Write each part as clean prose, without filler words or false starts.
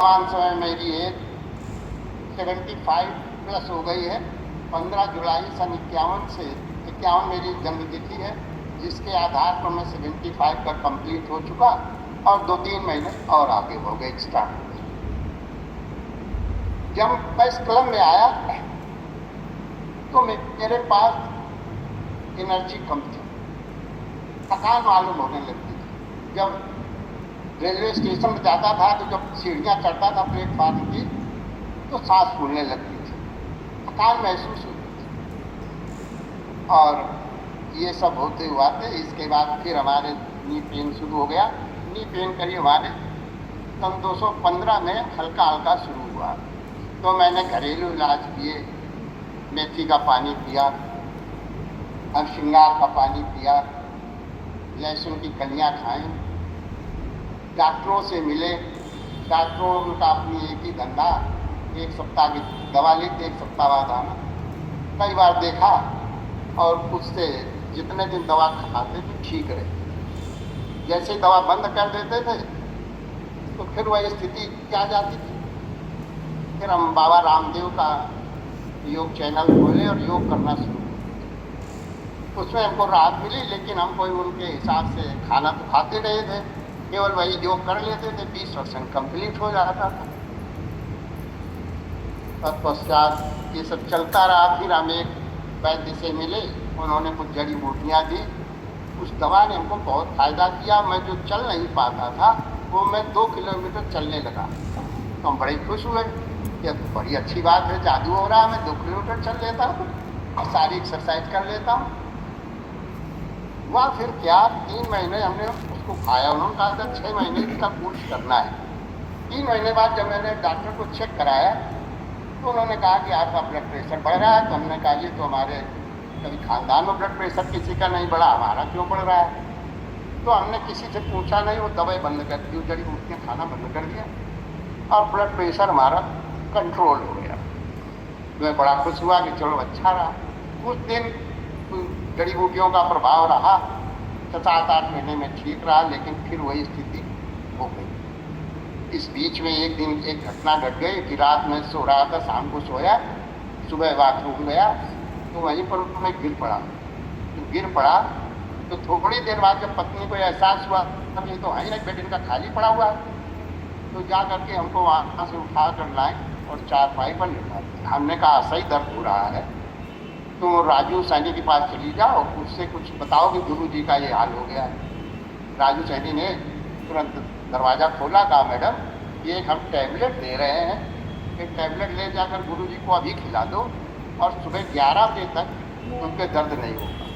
वर्तमान समय मेरी एज 75 प्लस हो गई है। 15 जुलाई सन 51 से 51 मेरी जन्मतिथि है, जिसके आधार पर मैं 75 का कंप्लीट हो चुका और 2-3 महीने और आगे हो गए एक्स्ट्रा। जब मैं इस क्लब में आया तो मेरे पास एनर्जी कम थी, थकान मालूम होने लगती थी। जब रेलवे स्टेशन में जाता था तो जब सीढ़ियाँ चढ़ता था प्लेटफार्म की तो सांस फूलने लगती थी, थकान महसूस होती थी। और ये सब होते हुए थे। इसके बाद फिर हमारे नी पेन शुरू हो गया। नी पेन करिए हमारे सन 2015 में हल्का हल्का शुरू हुआ। तो मैंने घरेलू इलाज किए, मेथी का पानी पिया, श्रृंगार का पानी पिया, लहसुन की कलियाँ खाई, डॉक्टरों से मिले। डॉक्टरों का अपनी एक ही धंधा, एक सप्ताह की दवा लेते, एक सप्ताह बाद आना। कई बार देखा और उससे जितने दिन दवा खाते थे ठीक रहे। जैसे दवा बंद कर देते थे तो फिर वही स्थिति क्या जाती थी। फिर हम बाबा रामदेव का योग चैनल खोले और योग करना शुरू किया। उसमें हमको राहत मिली, लेकिन हम कोई उनके हिसाब से खाना तो खाते रहे थे, केवल वही योग कर लेते थे, 20% कंप्लीट हो जाता था। तत्पश्चात ये सब चलता रहा। फिर हम एक वैद्य से मिले, उन्होंने कुछ जड़ी बूटियाँ दी। उस दवा ने हमको बहुत फायदा किया। मैं जो चल नहीं पाता था वो मैं 2 किलोमीटर चलने लगा। तो हम बड़े खुश हुए, ये तो बड़ी अच्छी बात है, जादू हो रहा है, मैं 2 किलोमीटर चल लेता हूँ और सारी एक्सरसाइज कर लेता हूँ। वह फिर क्या 3 महीने हमने उसको खाया। उन्होंने कहा था 6 महीने का कोर्स करना है। 3 महीने बाद जब मैंने डॉक्टर को चेक कराया तो उन्होंने कहा कि आपका ब्लड प्रेशर बढ़ रहा है। तो हमने कहा ये तो हमारे कभी खानदान में ब्लड प्रेशर किसी का नहीं बढ़ा, हमारा क्यों बढ़ रहा है। तो हमने किसी से पूछा नहीं, वो दवाई बंद कर दी, जड़ी बूटियाँ खाना बंद कर दिया और ब्लड प्रेशर हमारा कंट्रोल हो गया। मैं बड़ा खुश हुआ कि चलो अच्छा रहा। कुछ दिन जड़ी बूटियों का प्रभाव रहा, 7-8 महीने में ठीक रहा, लेकिन फिर वही स्थिति हो गई। इस बीच में एक दिन एक घटना घट गई कि रात में सो रहा था, शाम को सोया, सुबह बाथरूम गया तो वहीं पर मैं गिर पड़ा। तो गिर पड़ा तो थोड़ी देर बाद जब पत्नी को एहसास हुआ तब ये तो है नहीं, बेड इनका खाली पड़ा हुआ है, तो जा करके हमको वहाँ से उठा कर लाए और चारपाई पर लिटा दिया। हमने कहा सही दर्द हो रहा है, तो राजू सैनी के पास चली जाओ, उससे कुछ बताओ कि गुरु जी का ये हाल हो गया है। राजू सैनी ने तुरंत दरवाज़ा खोला, कहा मैडम ये एक हम टैबलेट दे रहे हैं, ये टैबलेट ले जाकर गुरु जी को अभी खिला दो और सुबह 11 बजे तक उनके दर्द नहीं होगा।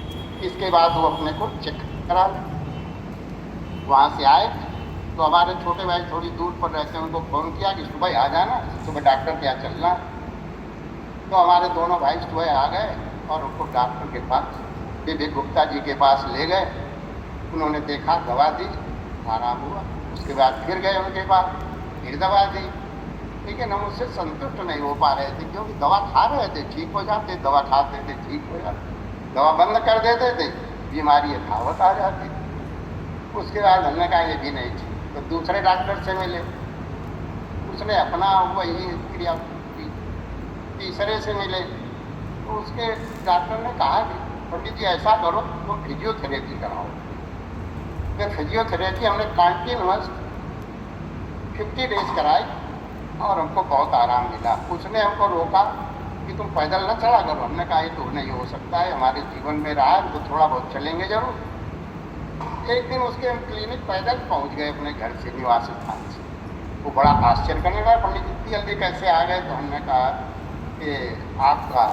इसके बाद वो अपने को चेक करा लें। वहाँ से आए तो हमारे छोटे भाई थोड़ी दूर पर रहते हैं, उनको फ़ोन किया कि सुबह आ जाना, सुबह डॉक्टर के यहाँ चलना। तो हमारे दोनों भाई सुबह आ गए और उनको डॉक्टर के पास, विवेक गुप्ता जी के पास ले गए। उन्होंने देखा, दवा दी, आराम हुआ। उसके बाद फिर गए उनके पास, फिर दवा दी, लेकिन हम उससे संतुष्ट नहीं हो पा रहे थे, क्योंकि दवा खा रहे थे ठीक हो जाते, दवा खाते थे ठीक हो जाते, दवा बंद कर देते थे बीमारी यथावत आ जाती। उसके बाद हमने कहा ये भी नहीं ठीक। तो दूसरे डॉक्टर से मिले, उसने अपना वही क्रिया की। तीसरे से मिले तो उसके डॉक्टर ने कहा कि पंडित जी ऐसा करो, तुम फिजियोथेरेपी कराओ। फिर फिजियोथेरेपी हमने कंटिन्यूअस 50 डेज कराई और हमको बहुत आराम मिला। उसने हमको रोका कि तुम पैदल न चला करो। हमने कहा ये तो नहीं हो सकता है, हमारे जीवन में रहा है तो थोड़ा बहुत चलेंगे जरूर। एक दिन उसके हम क्लिनिक पैदल पहुंच गए अपने घर से, निवास स्थान से। वो बड़ा आश्चर्य करने लगा, पंडित जी इतनी जल्दी कैसे आ गए। तो हमने कहा कि आपका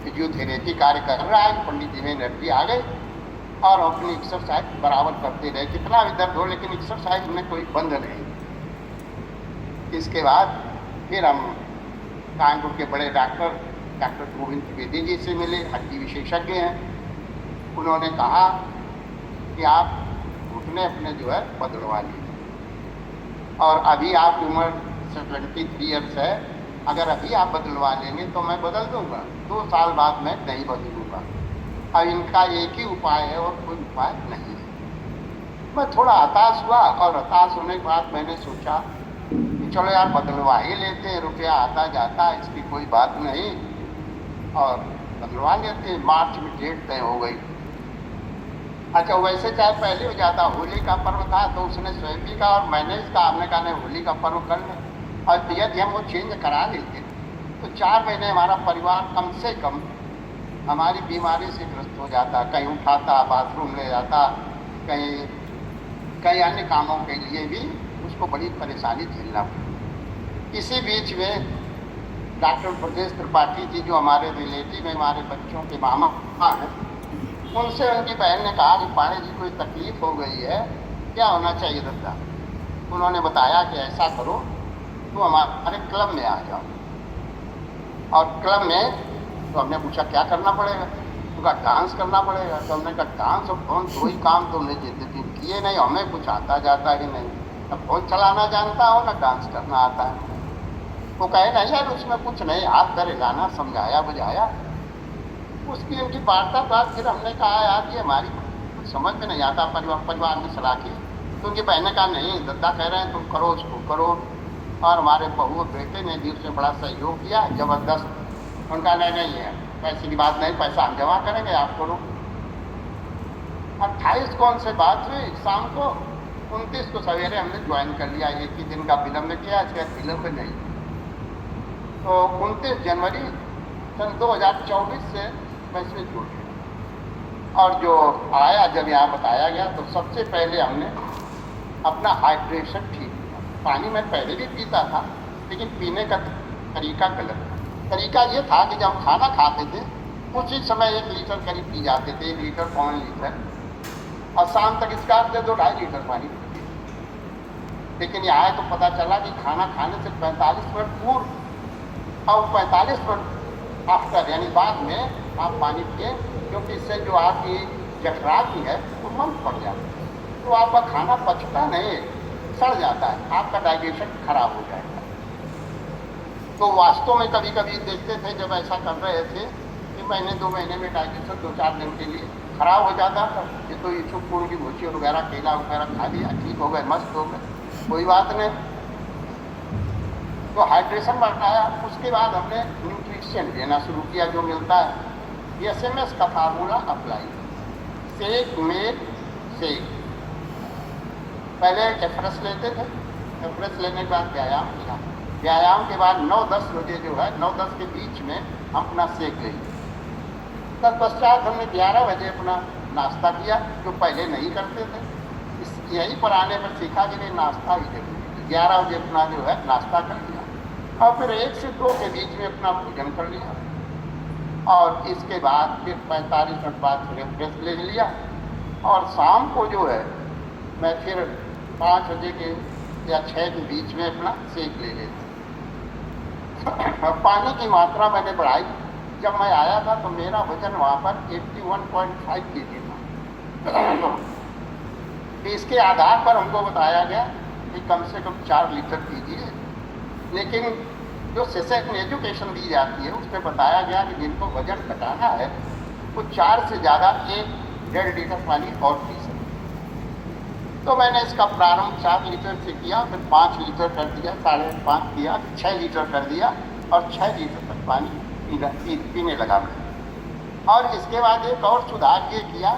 फिजियोथेरेपी कार्य कर रहा है, पंडित जी में एनर्जी आ गई और अपनी एक्सरसाइज बराबर करते रहे, कितना भी दर्द हो, लेकिन एक्सरसाइज में कोई बंद नहीं। इसके बाद फिर हम कानपुर के बड़े डॉक्टर गोविंद त्रिवेदी जी से मिले, हड्डी विशेषज्ञ हैं। उन्होंने कहा कि आप घुटने अपने जो है बदलवा लीजिए और अभी आपकी उम्र 73 ईयर्स है, अगर अभी आप बदलवा लेंगे तो मैं बदल दूंगा, 2 साल बाद मैं नहीं बदलूंगा। अब इनका एक ही उपाय है और कोई उपाय नहीं है। मैं थोड़ा हताश हुआ और हताश होने के बाद मैंने सोचा चलो यार बदलवा ही लेते हैं, रुपया आता जाता है, इसकी कोई बात नहीं, और बदलवा लेते हैं। मार्च में डेट तय हो गई। अच्छा, वैसे चाहे पहले हो जाता, होली का पर्व था तो उसने स्वयं भी कहा और मैंने इसका, आपने कहा नहीं होली का पर्व कर ले, और यदि हम वो चेंज करा लेते तो 4 महीने हमारा परिवार कम से कम हमारी बीमारी से ग्रस्त हो जाता, कहीं उठाता, बाथरूम ले जाता, कहीं कई अन्य कामों के लिए भी उसको बड़ी परेशानी झेलना पड़ी। इसी बीच में डॉक्टर ब्रजेश त्रिपाठी जी, जो हमारे रिलेटिव में हमारे बच्चों के मामा हैं, उनसे उनकी बहन ने कहा कि पाणे जी कोई तकलीफ हो गई है, क्या होना चाहिए दादा। उन्होंने बताया कि ऐसा करो, तो हमारे क्लब में आ जाओ। और क्लब में तो हमने पूछा क्या करना पड़ेगा, उनका डांस करना पड़ेगा। तो हमने कहा डांस और फोन दो ही काम तुमने जितने दिन किए नहीं, हमें कुछ आता जाता ही नहीं, ना फोन चलाना जानता हो ना डांस करना आता है। वो कहे नहीं यार उसमें कुछ नहीं, हाथ धरे गाना, समझाया बुझाया, उसकी उनकी वार्ता बात। फिर हमने कहा यार ये हमारी कुछ समझ में नहीं आता, परिवार में सलाह की। तो उनकी बहन ने कहा नहीं दादा कह रहे हैं तुम करो, उसको करो। और हमारे बहू बेटे ने भी उसमें बड़ा सहयोग किया, जबरदस्त। उनका नहीं है, पैसे की बात नहीं, पैसा हम जमा करेंगे, आप करो। 28 को उनसे बात हुई शाम को, 29 को सवेरे हमने ज्वाइन कर लिया। एक ही दिन का विलम्ब किया, इसका विलम्ब नहीं। तो 29 जनवरी सन 2024 से मैं इसमें जुड़ गया। और जो आया, जब यहाँ बताया गया तो सबसे पहले हमने अपना हाइड्रेशन ठीक किया। पानी मैं पहले भी पीता था, लेकिन पीने का तरीका गलत था। तरीका ये था कि जब खाना खाते थे उसी समय 1 लीटर करीब पी जाते थे, 1 लीटर 1.25 लीटर, और शाम तक इसका 2-2.5 लीटर पानी पीते थे। लेकिन यहाँ तो पता चला कि खाना खाने से 45 मिनट पूर्व और 45 मिनट आफ्टर, यानी बाद में आप पानी पिए, क्योंकि इससे जो आपकी जठराग्नि है वो मंद पड़ जाती है, तो आपका खाना पचता नहीं, सड़ जाता है, आपका डाइजेशन खराब हो जाएगा। तो वास्तव में कभी कभी देखते थे जब ऐसा कर रहे थे कि महीने 2 महीने में डाइजेशन 2-4 दिन के लिए खराब हो जाता था। ये तो इच्छुक की भूसी वगैरह, केला वगैरह खा लिया, ठीक हो गए, मस्त हो गए, कोई बात नहीं। तो हाइड्रेशन बढ़ाया। उसके बाद हमने न्यूट्रिशन लेना शुरू किया जो मिलता है, SMS का formula apply, shake make shake. पहले एफरेस लेते थे, एफरेस लेने के बाद व्यायाम किया, व्यायाम के बाद 9-10 बजे जो है 9-10 के बीच में हम अपना शेक ले। तत्पश्चात हमने 11 बजे अपना नाश्ता किया, जो पहले नहीं करते थे। यहीं पर आने पर सीखा कि नहीं नाश्ता ही जरूरी। 11 बजे अपना जो है नाश्ता कर लिया, और फिर 1 से 2 के बीच में अपना भोजन कर लिया, और इसके बाद फिर 45 मिनट बाद फिर ब्रेक ले लिया। और शाम को जो है मैं फिर 5 बजे के या 6 के बीच में अपना शेक ले लेता। और पानी की मात्रा मैंने बढ़ाई। जब मैं आया था तो मेरा वजन वहाँ पर 81.5 kg था। इसके आधार पर हमको बताया गया कि कम से कम 4 लीटर पीजिए। लेकिन जो सेशन एजुकेशन दी जाती है उसमें बताया गया कि जिनको वजन घटाना है वो 4 से ज़्यादा 1-1.5 लीटर पानी और पी सकते। तो मैंने इसका प्रारंभ 4 लीटर से किया, फिर 5 लीटर कर दिया, 5.5 किया, 6 लीटर कर दिया, और 6 लीटर तक पानी पीने लगा मैं। और इसके बाद एक और सुधार ये किया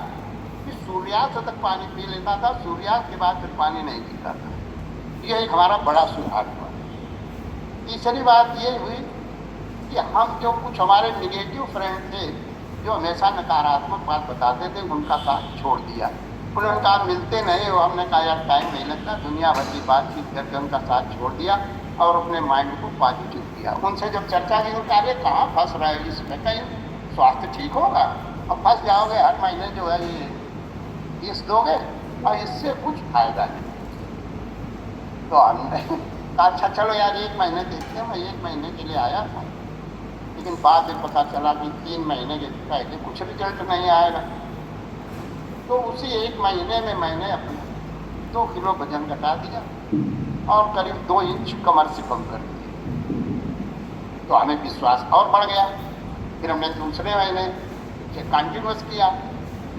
कि सूर्यास्त तक पानी पी लेता था, सूर्यास्त के बाद फिर पानी नहीं पीता था। ये एक हमारा बड़ा सुधार हुआ। तीसरी बात ये हुई कि हम जो कुछ हमारे निगेटिव फ्रेंड थे जो हमेशा नकारात्मक बात बताते थे, उनका साथ छोड़ दिया। उन्होंने कहा मिलते नहीं हो, हमने कहा यार टाइम नहीं लगता, दुनिया भर की बातचीत करके उनका साथ छोड़ दिया और अपने माइंड को पॉजिटिव किया। उनसे जब चर्चा की उनका अरे कहाँ फंस रहे हो इसमें, कहीं स्वास्थ्य ठीक होगा, अब फंस जाओगे, हर महीने जो है ये फीस दोगे और इससे कुछ फायदा नहीं। तो हमने कहा अच्छा चलो यार 1 महीने देखते हैं। मैं 1 महीने के लिए आया था, लेकिन बाद में पता चला कि 3 महीने के पहले कुछ रिजल्ट नहीं आएगा। तो उसी 1 महीने में मैंने अपना 2 किलो वजन घटा दिया और करीब 2 इंच कमर से कम कर दिया। तो हमें विश्वास और बढ़ गया। फिर हमने दूसरे महीने कंटिन्यूस किया,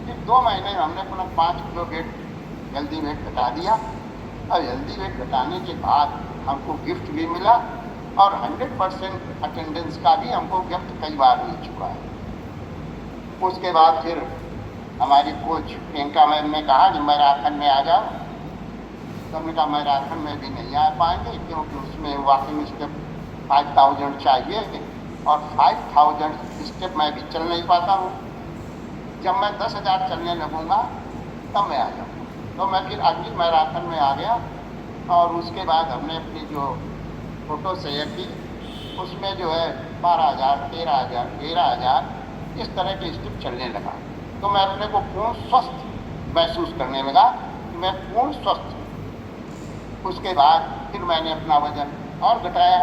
फिर 2 महीने में हमने अपना 5 किलो वेट हेल्दी वेट घटा दिया। और हेल्दी वेट घटाने के बाद हमको गिफ्ट भी मिला और 100% अटेंडेंस का भी हमको गिफ्ट कई बार मिल चुका है। उसके बाद फिर हमारी कोच प्रियंका मैम ने कहा कि मैराथन में आ जाओ। तो हमने कहा मैराथन में भी नहीं आ पाएंगे क्योंकि उसमें वॉकिंग स्टेप 5000 चाहिए और 5000 स्टेप मैं भी चल नहीं पाता हूँ। जब मैं 10,000 चलने लगूंगा तब मैं आ जाऊँगा। तो मैं फिर अगली मैराथन में आ गया और उसके बाद हमने अपनी जो फोटो शेयर की उसमें जो है 12,000, 13,000, 13,000 इस तरह के स्टेप चलने लगा। तो मैं अपने को पूर्ण स्वस्थ महसूस करने लगा कि मैं पूर्ण स्वस्थ हूँ। उसके बाद फिर मैंने अपना वजन और घटाया।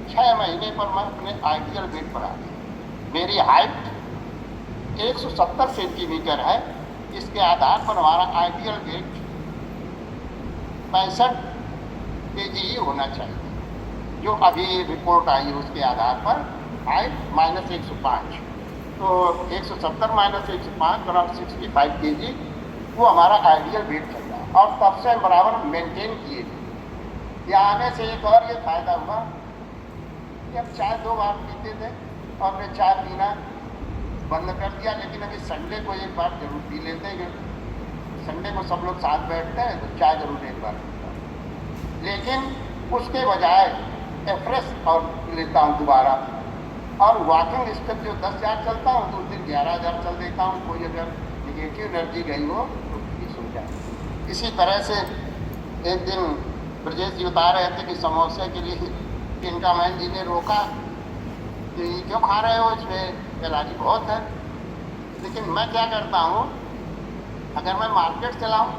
6 महीने पर मैं अपने आइडियल वेट पर आ गया। मेरी हाइट 170 सेंटीमीटर है। इसके आधार पर हमारा आइडियल वेट 65 kg ही होना चाहिए। जो अभी रिपोर्ट आई है उसके आधार पर हाइट -105, तो 170 - 105 बराबर 65 kg वो हमारा आइडियल वेट चल रहा है और तब से हम बराबर मेंटेन किए थे। यहाँ आने से एक और ये फायदा हुआ कि अब चाय 2 बार पीते थे और हमने चाय पीना बंद कर दिया, लेकिन अभी संडे को एक बार जरूर पी लेते हैं। संडे को सब लोग साथ बैठते हैं तो चाय जरूर एक बार पीता हूँ, लेकिन उसके बजाय एफ्रेश और लेता हूँ दोबारा। और वॉकिंग स्टेप जो 10,000 चलता हूँ तो उस दिन 11,000 चल देता हूँ। कोई अगर निगेटिव एनर्जी गई हो तो रिलीज हो जाए। इसी तरह से एक दिन ब्रजेश जी बता रहे थे कि समोसे के लिए प्रियंका मैम जी ने रोका कि क्यों खा रहे हो, इसमें एलर्जी बहुत है। लेकिन मैं क्या करता हूँ, अगर मैं मार्केट चलाऊँ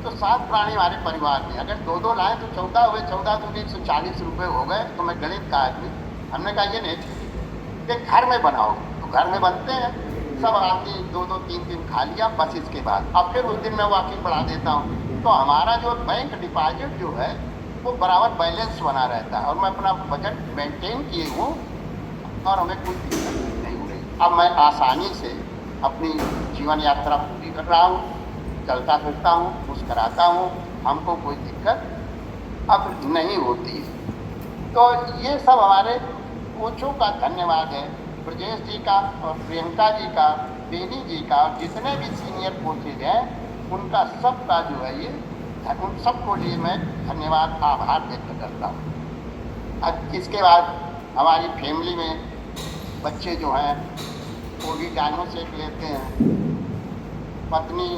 तो 7 प्राणी हमारे परिवार में, अगर 2-2 लाएँ तो 14 हुए, 14 दूनी 140 रुपये हो गए। तो मैं गणित का आदमी, हमने कहा ये नहीं ठीक है, घर में बनाओ। तो घर में बनते हैं, सब आदमी 2-2, 3-3 खा लिया। बस इसके बाद अब फिर उस दिन मैं वॉकिंग बढ़ा देता हूँ। तो हमारा जो बैंक डिपॉजिट जो है वो बराबर बैलेंस बना रहता है और मैं अपना बजट मेंटेन किए हूँ और हमें कोई दिक्कत नहीं हो रही। अब मैं आसानी से अपनी जीवन यात्रा पूरी कर रहा हूँ, चलता फिरता हूँ, मुस्कराता हूँ, हमको कोई दिक्कत अब नहीं होती है। तो ये सब हमारे कोचों का धन्यवाद है, ब्रजेश जी का और प्रियंका जी का, बेनी जी का, और जितने भी सीनियर कोचेज हैं उनका सबका जो है ये, उन सबको लिए मैं धन्यवाद आभार व्यक्त करता हूँ। अब इसके बाद हमारी फैमिली में बच्चे जो हैं वो भी डायनो शेक लेते हैं, पत्नी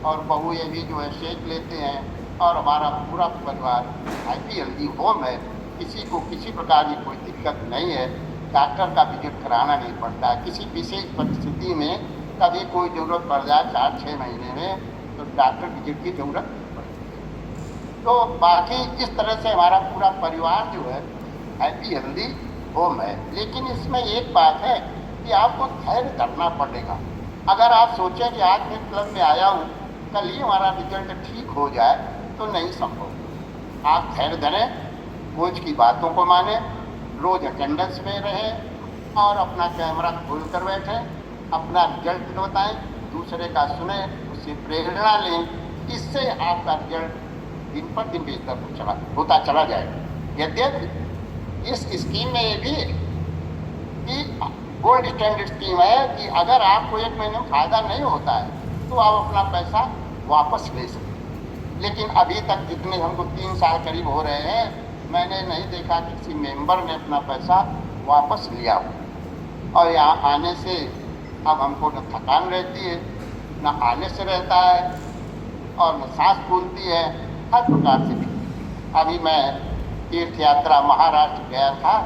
और बहू ये भी जो है शेक लेते हैं और हमारा पूरा परिवार हैप्पी हेल्दी होम है। किसी को किसी प्रकार की कोई दिक्कत नहीं है, डॉक्टर का विजिट कराना नहीं पड़ता है। किसी विशेष परिस्थिति में कभी कोई ज़रूरत पड़ जाए 4-6 महीने में तो डॉक्टर विजिट की ज़रूरत पड़ती है। तो बाकी इस तरह से हमारा पूरा परिवार जो है हैप्पी हेल्दी होम है। लेकिन इसमें एक बात है कि आपको धैर्य धरना पड़ेगा। अगर आप सोचें कि आज मैं क्लब में आया हूँ, कल ही हमारा रिजल्ट ठीक हो जाए, तो नहीं संभव। आप धैर्य धरें, कोच की बातों को माने, रोज अटेंडेंस में रहें और अपना कैमरा खोल कर बैठें, अपना रिजल्ट बताएं, दूसरे का सुने, उससे प्रेरणा लें। इससे आपका रिजल्ट दिन पर दिन बेहतर होता चला जाएगा। यद्यपि इस स्कीम में ये भी कि गोल्ड स्टैंडर्ड स्कीम है कि अगर आपको 1 महीने में फ़ायदा नहीं होता है तो आप अपना पैसा वापस ले सकते। लेकिन अभी तक जितने हमको 3 साल करीब हो रहे हैं, मैंने नहीं देखा कि किसी मेंबर ने अपना पैसा वापस लिया हो। और यहाँ आने से अब हमको न थकान रहती है, न आने से रहता है और न सांस फूलती है, हर प्रकार से भी। अभी मैं तीर्थ यात्रा महाराष्ट्र गया था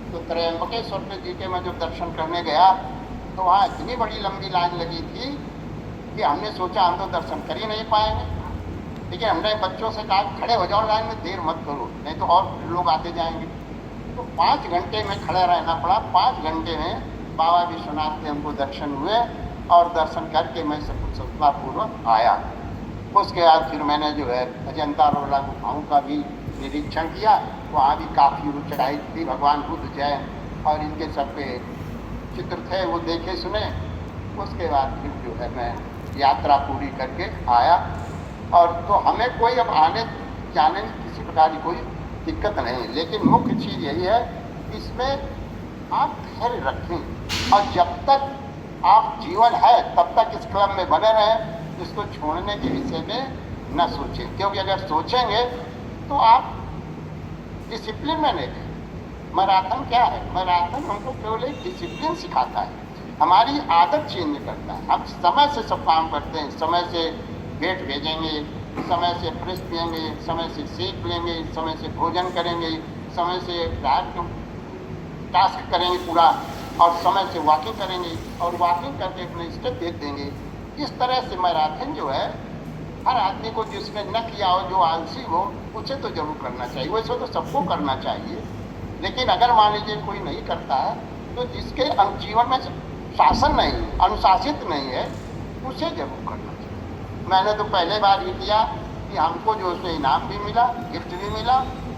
तो त्र्यंबकेश्वर जी के मैं जब दर्शन करने गया तो वहाँ इतनी बड़ी लंबी लाइन लगी थी कि हमने सोचा हम तो दर्शन कर ही नहीं पाएंगे। लेकिन हमने बच्चों से कहा खड़े हो जाओ लाइन में, देर मत करो नहीं तो और लोग आते जाएंगे। तो 5 घंटे में खड़ा रहना पड़ा। 5 घंटे में बाबा विश्वनाथ के हमको दर्शन हुए और दर्शन करके मैं सफलतापूर्वक आया। उसके बाद फिर मैंने जो है अजंता रोला गुफाओं का भी निरीक्षण किया। वहाँ भी काफ़ी ऊंचाई थी, भगवान बुद्ध जैन और इनके सब पे चित्र थे, वो देखे सुने। उसके बाद फिर जो है मैं यात्रा पूरी करके आया। और तो हमें कोई अब आने जाने में किसी प्रकार की कोई दिक्कत नहीं। लेकिन मुख्य चीज़ यही है कि इसमें आप धैर्य रखें और जब तक आप जीवन है तब तक इस क्लब में बने रहें। इसको छोड़ने के विषय में न सोचें, क्योंकि अगर सोचेंगे तो आप डिसिप्लिन में नहीं। मैराथन क्या है? मैराथन हमको केवल एक डिसिप्लिन सिखाता है, हमारी आदत चेंज करता है। हम समय से सब काम करते हैं, समय से वेट भेजेंगे, समय से फ्रेश पिएंगे, समय से सेक लेंगे, समय से भोजन करेंगे, समय से टास्क करेंगे पूरा, और समय से वॉकिंग करेंगे और वॉकिंग करके अपने स्टेप देख देंगे। इस तरह से मैराथन जो है हर आदमी को, जिसने न किया हो, जो आलसी हो, उसे तो जरूर करना चाहिए। वैसे तो सबको करना चाहिए, लेकिन अगर मान लीजिए कोई नहीं करता है तो जिसके जीवन में शासन नहीं, अनुशासित नहीं है, उसे जरूर करना चाहिए। मैंने तो पहले बार ही किया कि हमको जो उसमें इनाम भी मिला, गिफ्ट भी मिला,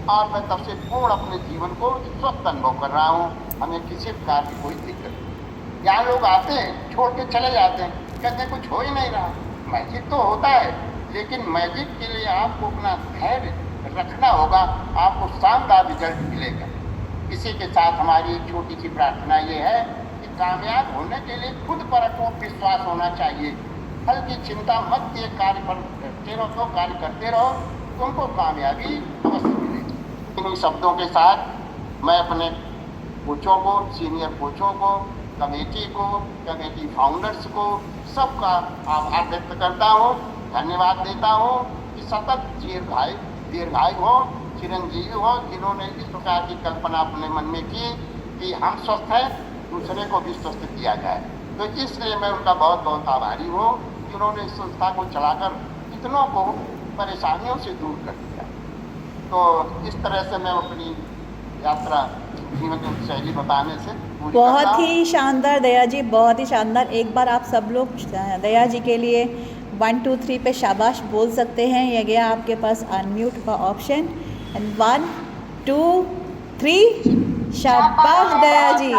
और मैं तब से पूर्ण अपने जीवन को स्वस्थ अनुभव कर रहा हूँ। हमें किसी प्रकार की कोई दिक्कत नहीं। यहाँ लोग आते हैं, छोड़ के चले जाते हैं, कहते हैं कुछ हो ही नहीं रहा। मैजिक तो होता है, लेकिन मैजिक के लिए आपको अपना धैर्य रखना होगा, आपको शानदार रिजल्ट मिलेगा। इसी के साथ हमारी एक छोटी सी प्रार्थना ये है कि कामयाब होने के लिए खुद पर अटूट विश्वास होना चाहिए। फल की चिंता मत किए, कार्य पर करते रहो, कार्य करते रहो, तुमको कामयाबी अवश्य मिलेगी। इन्हीं शब्दों के साथ मैं अपने कोचों को, सीनियर कोचों को, कमेटी फाउंडर्स को, सबका आभार व्यक्त करता हूँ, धन्यवाद देता हूँ कि सतत दीर्घायु हो, चिरंजीवी हो, जिन्होंने इस प्रकार की कल्पना अपने मन में की कि हम स्वस्थ हैं, दूसरे को भी स्वस्थ किया जाए। तो इसलिए मैं उनका बहुत बहुत आभारी हूँ कि उन्होंने इस संस्था को चलाकर कितनों को परेशानियों से दूर कर दिया। तो इस तरह से मैं अपनी यात्रा, जीवन शैली बताने से बहुत ही शानदार दया जी, बहुत ही शानदार। एक बार आप सब लोग दया जी के लिए 1 2 3 पे शाबाश बोल सकते हैं। ये गया आपके पास अनम्यूट का ऑप्शन, एंड 1 2 3 शाबाश दया जी।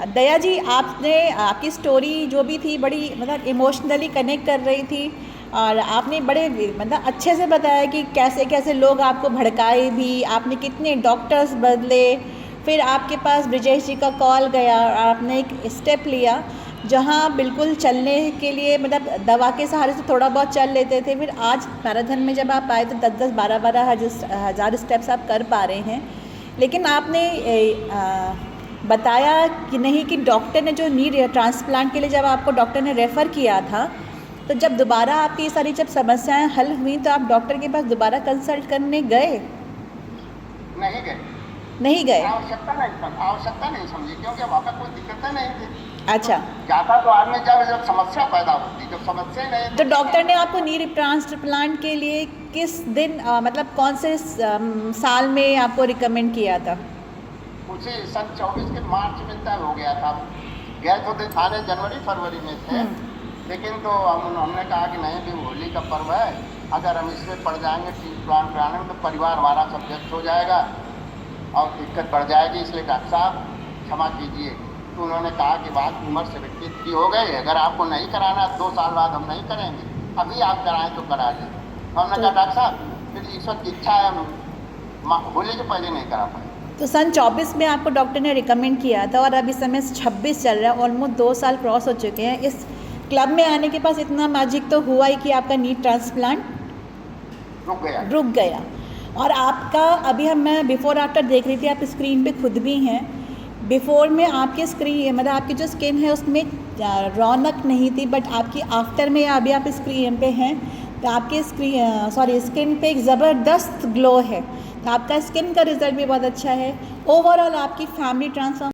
दया जी, आपने, आपकी स्टोरी जो भी थी बड़ी मतलब इमोशनली कनेक्ट कर रही थी, और आपने बड़े मतलब अच्छे से बताया कि कैसे कैसे लोग आपको भड़काए भी, आपने कितने डॉक्टर्स बदले, फिर आपके पास ब्रिजेश जी का कॉल गया और आपने एक स्टेप लिया जहाँ बिल्कुल चलने के लिए मतलब दवा के सहारे से थोड़ा बहुत चल लेते थे, फिर आज मैराथन में जब आप आए तो 10-10 12-12 हज़ार स्टेप्स आप कर पा रहे हैं। लेकिन आपने बताया कि नहीं कि डॉक्टर ने जो नी ट्रांसप्लांट के लिए जब आपको डॉक्टर ने रेफ़र किया था, तो जब दोबारा आपकी सारी जब समस्याएं हल हुई तो आप डॉक्टर के पास दोबारा कंसल्ट करने गए? नहीं गए। आवश्यकता नहीं समझी, क्योंकि वहाँ पर कोई दिक्कत नहीं थी। अच्छा, जाता तो आदमी जब समस्या पैदा होती, जब समस्या नहीं तो डॉक्टर ने आपको नी ट्रांसप्लांट के लिए किस दिन मतलब कौन से साल में आपको रिकमेंड किया था? उसी सन 24 के मार्च में तय हो गया था। गए तो थाने जनवरी-फरवरी में थे, लेकिन तो हमने कहा कि नहीं भी होली का पर्व है, अगर हम इसमें पड़ जाएंगे ट्रांसप्लांट कराने में तो परिवार हमारा सब्जेक्ट हो जाएगा और दिक्कत बढ़ जाएगी, इसलिए डॉक्टर साहब क्षमा कीजिए। तो उन्होंने कहा कि बात उम्र से व्यक्ति हो गई, अगर आपको नहीं कराना 2 साल बाद हम नहीं करेंगे, अभी आप कराएं तो करा लें। हमने कहा डॉक्टर साहब फिर ईश्वर की इच्छा है, हम होली के पहले नहीं करा पाए। तो सन 24 में आपको डॉक्टर ने रिकमेंड किया था और अभी समय 26 चल रहा है, ऑलमोस्ट 2 साल क्रॉस हो चुके हैं। इस क्लब में आने के पास इतना मैजिक तो हुआ ही कि आपका नी ट्रांसप्लांट रुक गया। और आपका अभी मैं बिफोर आफ्टर देख रही थी, आप स्क्रीन पे खुद भी हैं। बिफोर में आपके स्क्रीन मतलब आपकी जो स्किन है उसमें रौनक नहीं थी, बट आपकी आफ्टर में अभी आप स्क्रीन पे हैं तो आपके स्किन पे एक ज़बरदस्त ग्लो है। तो आपका स्किन का रिज़ल्ट भी बहुत अच्छा है। ओवरऑल आपकी फैमिली ट्रांसफॉर्म